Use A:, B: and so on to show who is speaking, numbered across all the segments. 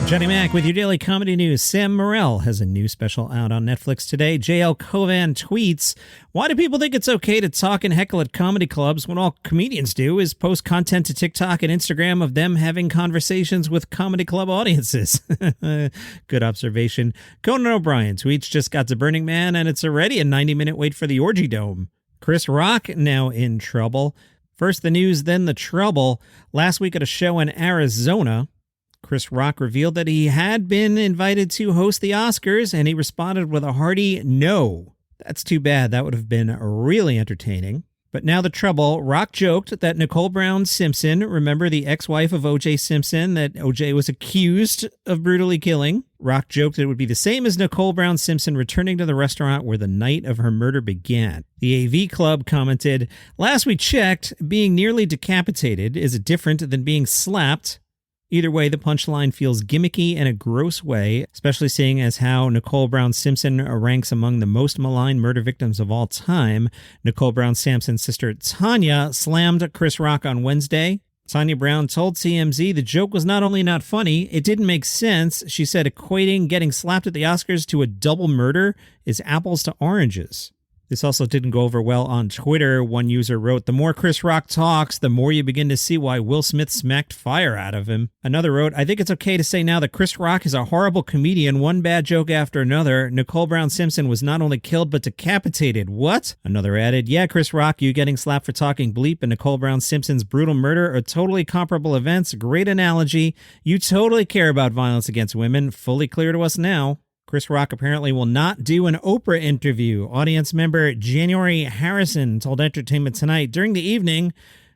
A: Johnny Mac with your daily comedy news. Sam Morril has a new special out on Netflix today. JL Kovan tweets, "Why do people think it's okay to talk and heckle at comedy clubs when all comedians do is post content to TikTok and Instagram of them having conversations with comedy club audiences?" Good observation. Conan O'Brien tweets, "Just got to Burning Man and it's already a 90-minute wait for the Orgy Dome." Chris Rock now in trouble. First the news, then the trouble. Last week at a show in Arizona, Chris Rock revealed that he had been invited to host the Oscars, and he responded with a hearty no. That's too bad. That would have been really entertaining. But now the trouble. Rock joked that Nicole Brown Simpson, remember the ex-wife of O.J. Simpson that O.J. was accused of brutally killing? Rock joked it would be the same as Nicole Brown Simpson returning to the restaurant where the night of her murder began. The AV Club commented, "Last we checked, being nearly decapitated is different than being slapped." Either way, the punchline feels gimmicky in a gross way, especially seeing as how Nicole Brown Simpson ranks among the most maligned murder victims of all time. Nicole Brown Simpson's sister Tanya slammed Chris Rock on Wednesday. Tanya Brown told TMZ the joke was not only not funny, it didn't make sense. She said equating getting slapped at the Oscars to a double murder is apples to oranges. This also didn't go over well on Twitter. One user wrote, "The more Chris Rock talks, the more you begin to see why Will Smith smacked fire out of him." Another wrote, "I think it's okay to say now that Chris Rock is a horrible comedian, one bad joke after another. Nicole Brown Simpson was not only killed but decapitated. What?" Another added, "Yeah, Chris Rock, you getting slapped for talking bleep and Nicole Brown Simpson's brutal murder are totally comparable events. Great analogy. You totally care about violence against women. Fully clear to us now." Chris Rock apparently will not do an Oprah interview. Audience member January Harrison told Entertainment Tonight during the evening,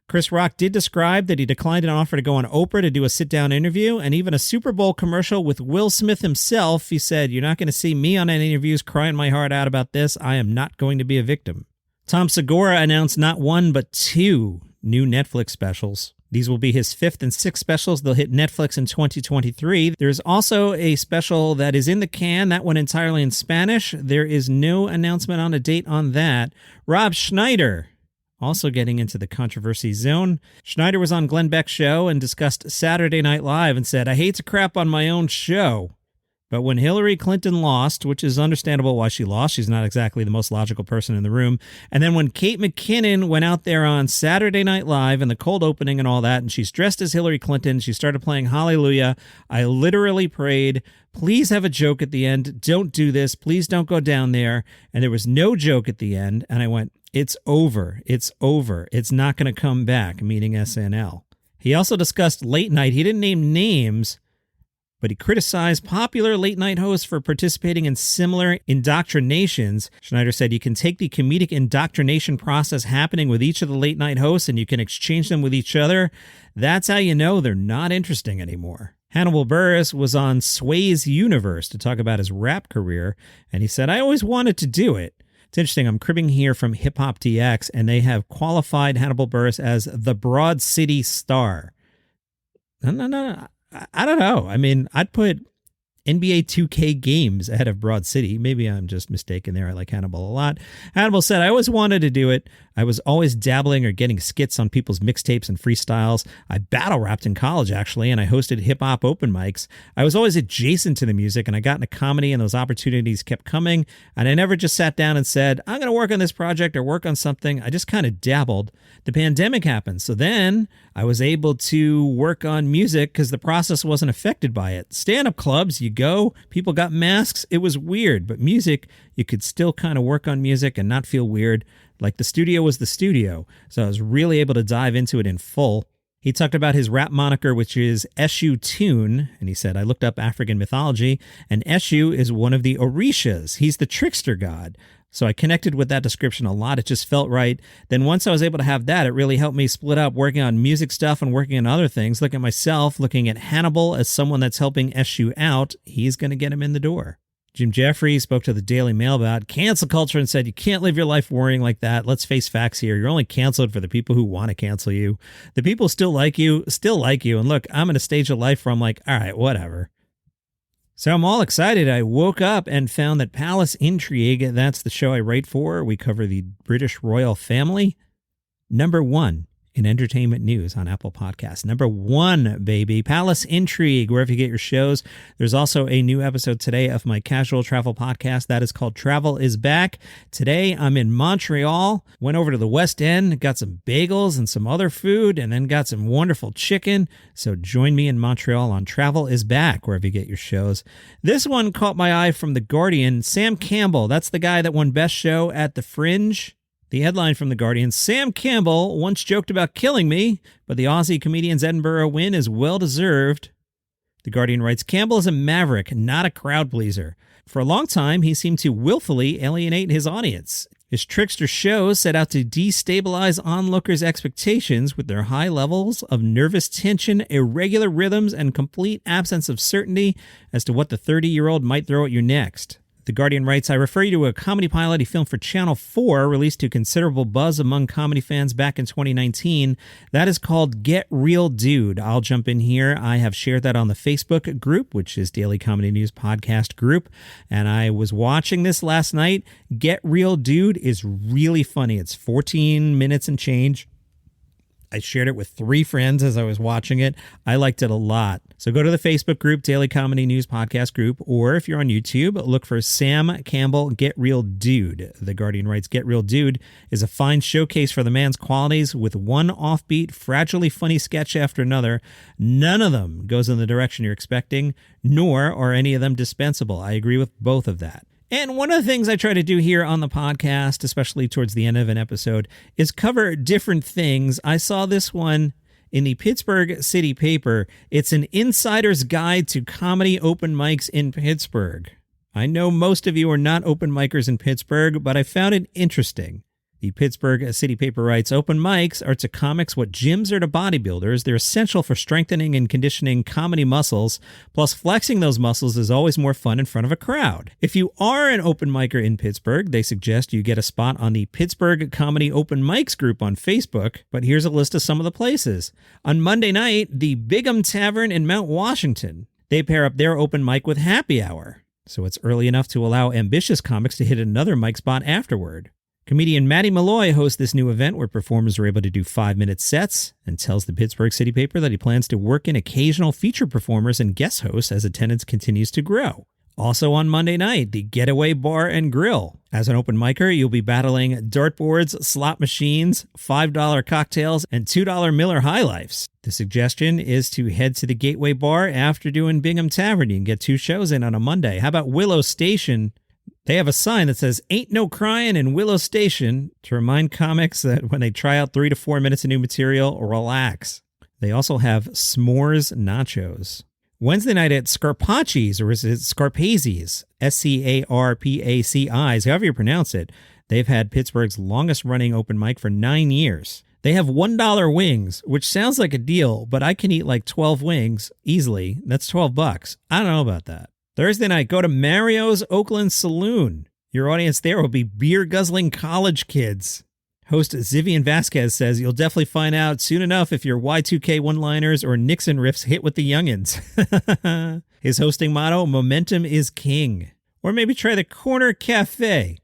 A: Chris Rock did describe that he declined an offer to go on Oprah to do a sit-down interview, and even a Super Bowl commercial with Will Smith himself. He said, "You're not going to see me on any interviews crying my heart out about this. I am not going to be a victim." Tom Segura announced not one but two new Netflix specials. These will be his fifth and sixth specials. They'll hit Netflix in 2023. There's also a special that is in the can, that one entirely in Spanish. There is no announcement on a date on that. Rob Schneider, also getting into the controversy zone. Schneider was on Glenn Beck's show and discussed Saturday Night Live and said, "I hate to crap on my own show, but when Hillary Clinton lost," which is understandable why she lost, she's not exactly the most logical person in the room, and then when Kate McKinnon went out there on Saturday Night Live and the cold opening and all that, and she's dressed as Hillary Clinton, she started playing Hallelujah, I literally prayed, "Please have a joke at the end. Don't do this. Please don't go down there." And there was no joke at the end, and I went, "It's over. It's over. It's not going to come back," meaning SNL. He also discussed late night. He didn't name names, but he criticized popular late-night hosts for participating in similar indoctrinations. Schneider said you can take the comedic indoctrination process happening with each of the late-night hosts and you can exchange them with each other. That's how you know they're not interesting anymore. Hannibal Buress was on Sway's Universe to talk about his rap career, and he said, "I always wanted to do it." It's interesting, I'm cribbing here from Hip Hop DX, and they have qualified Hannibal Buress as the Broad City Star. No. I don't know. I mean, I'd put NBA 2K games ahead of Broad City. Maybe I'm just mistaken there. I like Hannibal a lot. Hannibal said, "I always wanted to do it. I was always dabbling or getting skits on people's mixtapes and freestyles. I battle rapped in college, actually, and I hosted hip-hop open mics. I was always adjacent to the music, and I got into comedy, and those opportunities kept coming, and I never just sat down and said, I'm going to work on this project or work on something. I just kind of dabbled. The pandemic happened, so then I was able to work on music because the process wasn't affected by it. Stand-up clubs, you go, people got masks. It was weird, but music, you could still kind of work on music and not feel weird. Like the studio was the studio, so I was really able to dive into it in full." He talked about his rap moniker, which is Eshu Tune, and he said, "I looked up African mythology, and Eshu is one of the Orishas. He's the trickster god. So I connected with that description a lot. It just felt right. Then once I was able to have that, it really helped me split up working on music stuff and working on other things. Look at myself, looking at Hannibal as someone that's helping Eshu out. He's going to get him in the door." Jim Jeffries spoke to the Daily Mail about cancel culture and said, "You can't live your life worrying like that. Let's face facts here. You're only canceled for the people who want to cancel you. The people still like you. And look, I'm in a stage of life where I'm like, all right, whatever." So I'm all excited. I woke up and found that Palace Intrigue, that's the show I write for. We cover the British royal family. #1 in entertainment news on Apple Podcasts. Number 1, baby, Palace Intrigue, wherever you get your shows. There's also a new episode today of my casual travel podcast that is called Travel is Back. Today, I'm in Montreal, went over to the West End, got some bagels and some other food, and then got some wonderful chicken. So join me in Montreal on Travel is Back, wherever you get your shows. This one caught my eye from The Guardian. Sam Campbell, that's the guy that won Best Show at the Fringe. The headline from The Guardian, Sam Campbell once joked about killing me, but the Aussie comedian's Edinburgh win is well-deserved. The Guardian writes, Campbell is a maverick, not a crowd pleaser. For a long time, he seemed to willfully alienate his audience. His trickster shows set out to destabilize onlookers' expectations with their high levels of nervous tension, irregular rhythms, and complete absence of certainty as to what the 30-year-old might throw at you next. The Guardian writes, I refer you to a comedy pilot he filmed for Channel 4, released to considerable buzz among comedy fans back in 2019. That is called Get Real Dude. I'll jump in here. I have shared that on the Facebook group, which is Daily Comedy News Podcast group, and I was watching this last night. Get Real Dude is really funny. It's 14 minutes and change. I shared it with 3 friends as I was watching it. I liked it a lot. So go to the Facebook group, Daily Comedy News Podcast group, or if you're on YouTube, look for Sam Campbell, Get Real Dude. The Guardian writes, Get Real Dude is a fine showcase for the man's qualities with one offbeat, fragilely funny sketch after another. None of them goes in the direction you're expecting, nor are any of them dispensable. I agree with both of that. And one of the things I try to do here on the podcast, especially towards the end of an episode, is cover different things. I saw this one in the Pittsburgh City Paper. It's an insider's guide to comedy open mics in Pittsburgh. I know most of you are not open micers in Pittsburgh, but I found it interesting. The Pittsburgh City Paper writes, open mics are to comics what gyms are to bodybuilders. They're essential for strengthening and conditioning comedy muscles, plus flexing those muscles is always more fun in front of a crowd. If you are an open micer in Pittsburgh, they suggest you get a spot on the Pittsburgh Comedy Open Mics group on Facebook, but here's a list of some of the places. On Monday night, the Bigham Tavern in Mount Washington. They pair up their open mic with happy hour, so it's early enough to allow ambitious comics to hit another mic spot afterward. Comedian Matty Malloy hosts this new event where performers are able to do 5-minute sets and tells the Pittsburgh City Paper that he plans to work in occasional feature performers and guest hosts as attendance continues to grow. Also on Monday night, the Getaway Bar and Grill. As an open micer, you'll be battling dartboards, slot machines, $5 cocktails, and $2 Miller High Lifes. The suggestion is to head to the Gateway Bar after doing Bigham Tavern. You can get 2 shows in on a Monday. How about Willow Station? They have a sign that says, ain't no crying in Willow Station, to remind comics that when they try out 3 to 4 minutes of new material, relax. They also have s'mores nachos. Wednesday night at Scarpacci's, or is it Scarpazi's? Scarpaci's, however you pronounce it. They've had Pittsburgh's longest running open mic for 9 years. They have $1 wings, which sounds like a deal, but I can eat like 12 wings easily. That's $12. I don't know about that. Thursday night, go to Mario's Oakland Saloon. Your audience there will be beer-guzzling college kids. Host Zivian Vasquez says you'll definitely find out soon enough if your Y2K one-liners or Nixon riffs hit with the youngins. His hosting motto, momentum is king. Or maybe try the Corner Cafe.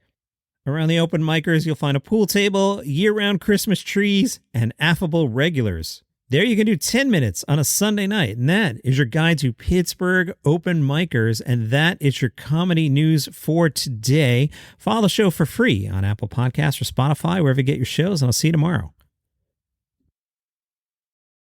A: Around the open micers, you'll find a pool table, year-round Christmas trees, and affable regulars. There you can do 10 minutes on a Sunday night, and that is your guide to Pittsburgh open micers, and that is your comedy news for today. Follow the show for free on Apple Podcasts or Spotify, wherever you get your shows, and I'll see you tomorrow.